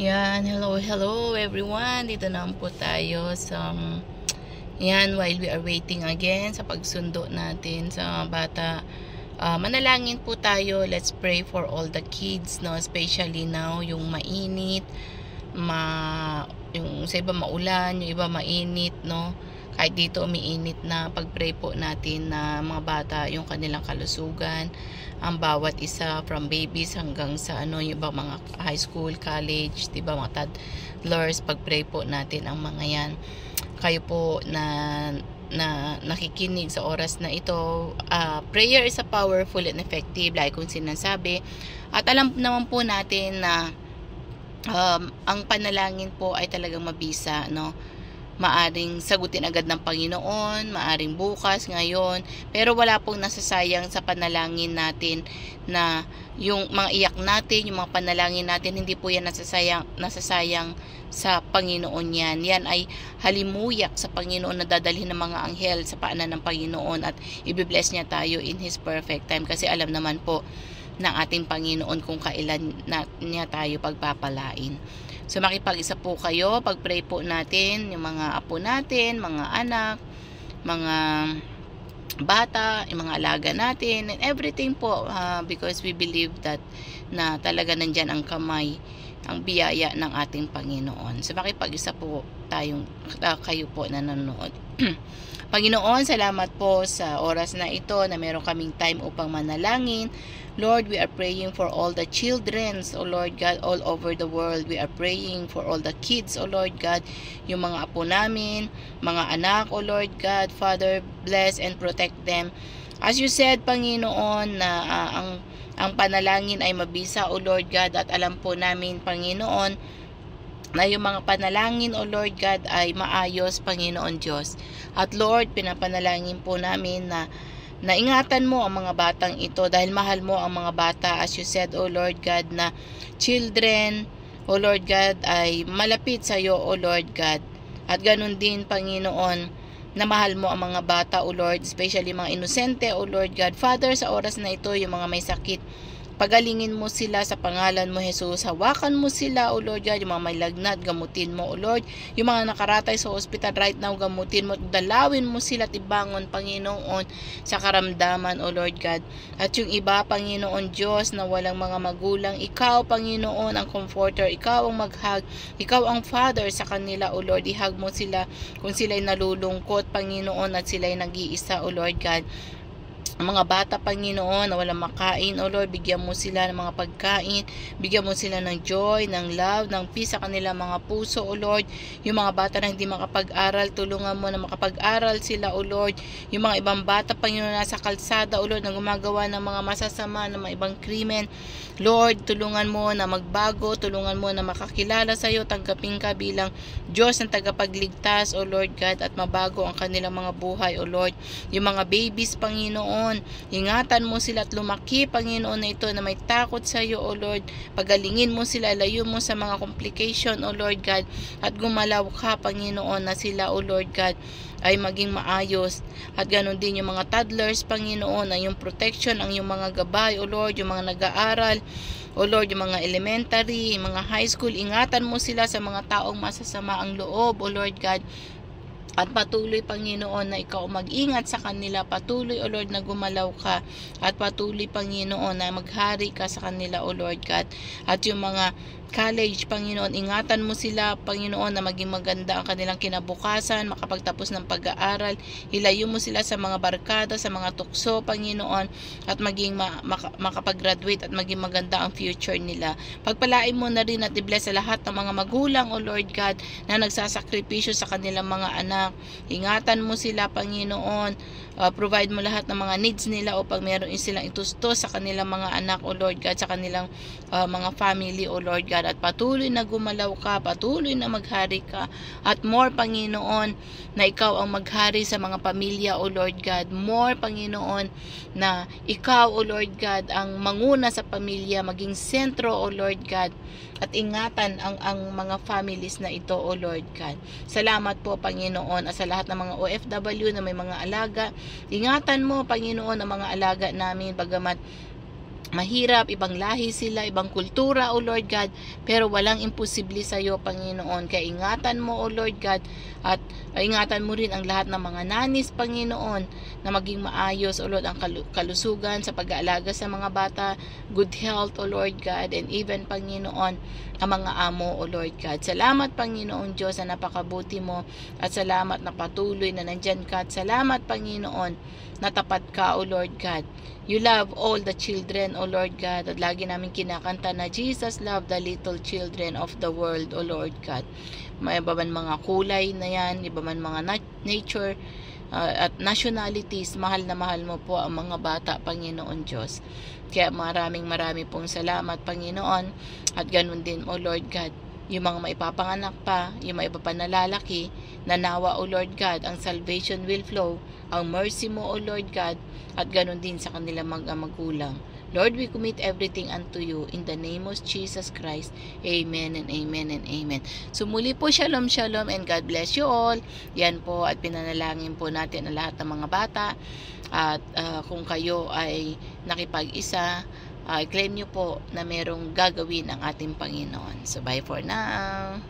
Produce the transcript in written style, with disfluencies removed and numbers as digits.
Yan, hello everyone. Dito naman po tayo sa while we are waiting again sa pagsundo natin sa bata. Manalangin po tayo. Let's pray for all the kids, no, especially now yung mainit, yung sa iba maulan, yung iba mainit, no. Kahit dito umiinit na, pag-pray po natin na mga bata yung kanilang kalusugan, ang bawat isa from babies hanggang sa yung ibang mga high school, college, diba, mga toddlers, pag-pray po natin ang mga yan. Kayo po na nakikinig sa oras na ito, prayer is a powerful and effective, like kung sinasabi, at alam naman po natin na ang panalangin po ay talagang mabisa, no. Maaring sagutin agad ng Panginoon, maaring bukas, ngayon, pero wala pong nasasayang sa panalangin natin, na yung mga iyak natin, yung mga panalangin natin, hindi po yan nasasayang sa Panginoon yan. Yan ay halimuyak sa Panginoon na dadalhin ng mga anghel sa paanan ng Panginoon, at i-bless niya tayo in His perfect time, kasi alam naman po ng ating Panginoon kung kailan niya tayo pagpapalain. So makipag-isa po kayo, pag-pray po natin yung mga apo natin, mga anak, mga bata, yung mga alaga natin, and everything po, because we believe that na talaga nandyan ang kamay, ang biyaya ng ating Panginoon. So makipag-isa po kayo po na nanonood. Panginoon, salamat po sa oras na ito na meron kaming time upang manalangin. Lord, we are praying for all the children, oh Lord God, all over the world. We are praying for all the kids, oh Lord God, yung mga apo namin, mga anak, oh Lord God. Father, bless and protect them. As you said, Panginoon, na ang panalangin ay mabisa, oh Lord God, at alam po namin, Panginoon, na yung mga panalangin, O Lord God, ay maayos, Panginoon Diyos. At Lord, pinapanalangin po namin na ingatan mo ang mga batang ito, dahil mahal mo ang mga bata. As you said, O Lord God, na children, O Lord God, ay malapit sa iyo, O Lord God. At ganun din, Panginoon, na mahal mo ang mga bata, O Lord, especially mga inosente, O Lord God. Father, sa oras na ito, yung mga may sakit, pagalingin mo sila sa pangalan mo, Jesus. Hawakan mo sila, O Lord God. Yung mga may lagnat, gamutin mo, O Lord. Yung mga nakaratay sa hospital right now, gamutin mo. Dalawin mo sila at ibangon, Panginoon, sa karamdaman, O Lord God. At yung iba, Panginoon Diyos, na walang mga magulang, Ikaw, Panginoon, ang comforter. Ikaw ang maghag. Ikaw ang Father sa kanila, O Lord. Ihag mo sila kung sila'y nalulungkot, Panginoon, at sila'y nag-iisa, O Lord God. Ang mga bata, Panginoon, na walang makain, O Lord, bigyan mo sila ng mga pagkain, bigyan mo sila ng joy, ng love, ng peace sa kanilang mga puso, O Lord. Yung mga bata na hindi makapag-aral, tulungan mo na makapag-aral sila, O Lord. Yung mga ibang bata, Panginoon, nasa kalsada, O Lord, na gumagawa ng mga masasama, ng mga ibang krimen, Lord, tulungan mo na magbago, tulungan mo na makakilala sa iyo, tanggapin ka bilang Diyos ng tagapagligtas, O Lord God, at mabago ang kanilang mga buhay, O Lord. Yung mga babies, Panginoon, ingatan mo sila at lumaki, Panginoon, na ito na may takot sa iyo, O Lord. Pagalingin mo sila, layo mo sa mga complication, O Lord God, at gumalaw ka, Panginoon, na sila, O Lord God, ay maging maayos. At ganoon din yung mga toddlers, Panginoon, ang yung protection, ang yung mga gabay, O Lord, yung mga nag-aaral, O Lord, yung mga elementary, yung mga high school, ingatan mo sila sa mga taong masasama ang loob, O Lord God. At patuloy, Panginoon, na ikaw mag-ingat sa kanila. Patuloy, O Lord, na gumalaw ka. At patuloy, Panginoon, na maghari ka sa kanila, O Lord God. At yung mga college, Panginoon, ingatan mo sila, Panginoon, na maging maganda ang kanilang kinabukasan, makapagtapos ng pag-aaral. Hilayo mo sila sa mga barkada, sa mga tukso, Panginoon, at maging makapag-graduate at maging maganda ang future nila. Pagpalain mo na rin at i-bless sa lahat ng mga magulang, O Lord God, na nagsasakripisyo sa kanilang mga anak. Ingatan mo sila, Panginoon. Provide mo lahat ng mga needs nila upang meron silang itustos sa kanilang mga anak, O Lord God, sa kanilang mga family, O Lord God. At patuloy na gumalaw ka, patuloy na maghari ka. At more, Panginoon, na ikaw ang maghari sa mga pamilya, O Lord God. More, Panginoon, na ikaw, O Lord God, ang manguna sa pamilya, maging sentro, O Lord God. At ingatan ang mga families na ito, O Lord God. Salamat po, Panginoon, at sa lahat ng mga OFW na may mga alaga. Ingatan mo, Panginoon, ang mga alaga namin, bagamat mahirap, ibang lahi sila, ibang kultura, O Lord God, pero walang imposible sa iyo, Panginoon. Kaya ingatan mo, O Lord God, at ingatan mo rin ang lahat ng mga nanis, Panginoon, na maging maayos, O Lord, ang kalusugan sa pag-aalaga sa mga bata, good health, O Lord God, and even, Panginoon, ang mga amo, O Lord God. Salamat, Panginoon Diyos, na napakabuti mo, at salamat na patuloy na nandyan ka, at salamat, Panginoon, na tapat ka, O Lord God. You love all the children, O Lord God, at lagi namin kinakanta na Jesus love the little children of the world, O Lord God. May iba man mga kulay na yan, iba man mga nature, at nationalities, mahal na mahal mo po ang mga bata, Panginoon Diyos. Kaya marami pong salamat, Panginoon, at ganun din, O Lord God, yung mga maipapanganak pa, yung mga iba pa nalalaki, nanawa, O Lord God, ang salvation will flow, ang mercy mo, O Lord God, at ganun din sa kanilang mga magulang. Lord, we commit everything unto you in the name of Jesus Christ. Amen and amen and amen. So muli po, shalom, shalom, and God bless you all. Yan po, at pinanalangin po natin ang lahat ng mga bata. At kung kayo ay nakipag-isa, claim nyo po na merong gagawin ang ating Panginoon. So bye for now.